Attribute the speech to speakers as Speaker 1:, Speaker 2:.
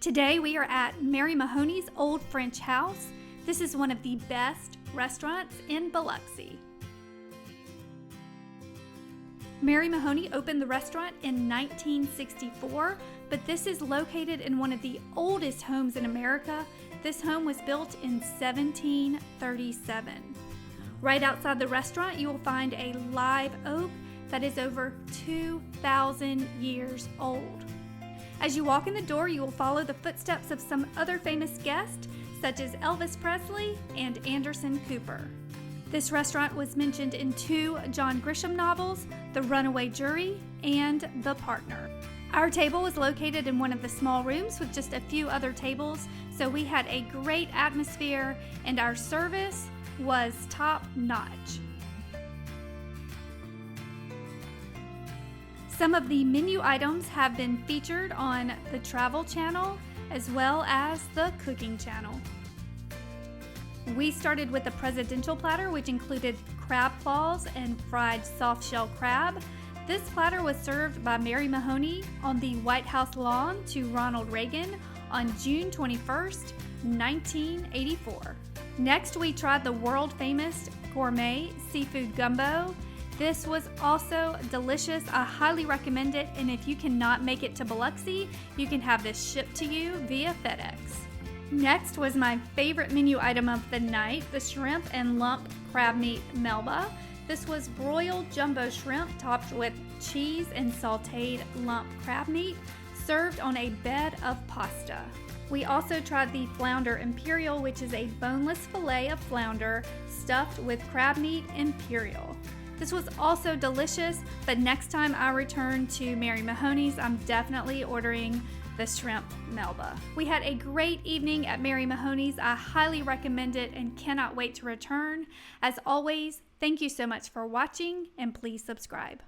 Speaker 1: Today we are at Mary Mahoney's Old French House. This is one of the best restaurants in Biloxi. Mary Mahoney opened the restaurant in 1964, but this is located in one of the oldest homes in America. This home was built in 1737. Right outside the restaurant, you will find a live oak that is over 2,000 years old. As you walk in the door, you will follow the footsteps of some other famous guests, such as Elvis Presley and Anderson Cooper. This restaurant was mentioned in 2 John Grishman novels, The Runaway Jury and The Partner. Our table was located in one of the small rooms with just a few other tables, so we had a great atmosphere and our service was top-notch. Some of the menu items have been featured on the Travel Channel as well as the Cooking Channel. We started with the presidential platter, which included crab claws and fried soft-shell crab. This platter was served by Mary Mahoney on the White House lawn to Ronald Reagan on June 21st, 1984. Next, we tried the world-famous Gourmet seafood gumbo. This was also delicious. I highly recommend it, and if you cannot make it to Biloxi, you can have this shipped to you via FedEx. Next was my favorite menu item of the night, the shrimp and lump crab meat Melba. This was broiled jumbo shrimp topped with cheese and sauteed lump crab meat, served on a bed of pasta. We also tried the Flounder Imperial, which is a boneless fillet of flounder stuffed with crab meat Imperial. This was also delicious, but next time I return to Mary Mahoney's, I'm definitely ordering the shrimp Melba. We had a great evening at Mary Mahoney's. I highly recommend it and cannot wait to return. As always, thank you so much for watching, and please subscribe.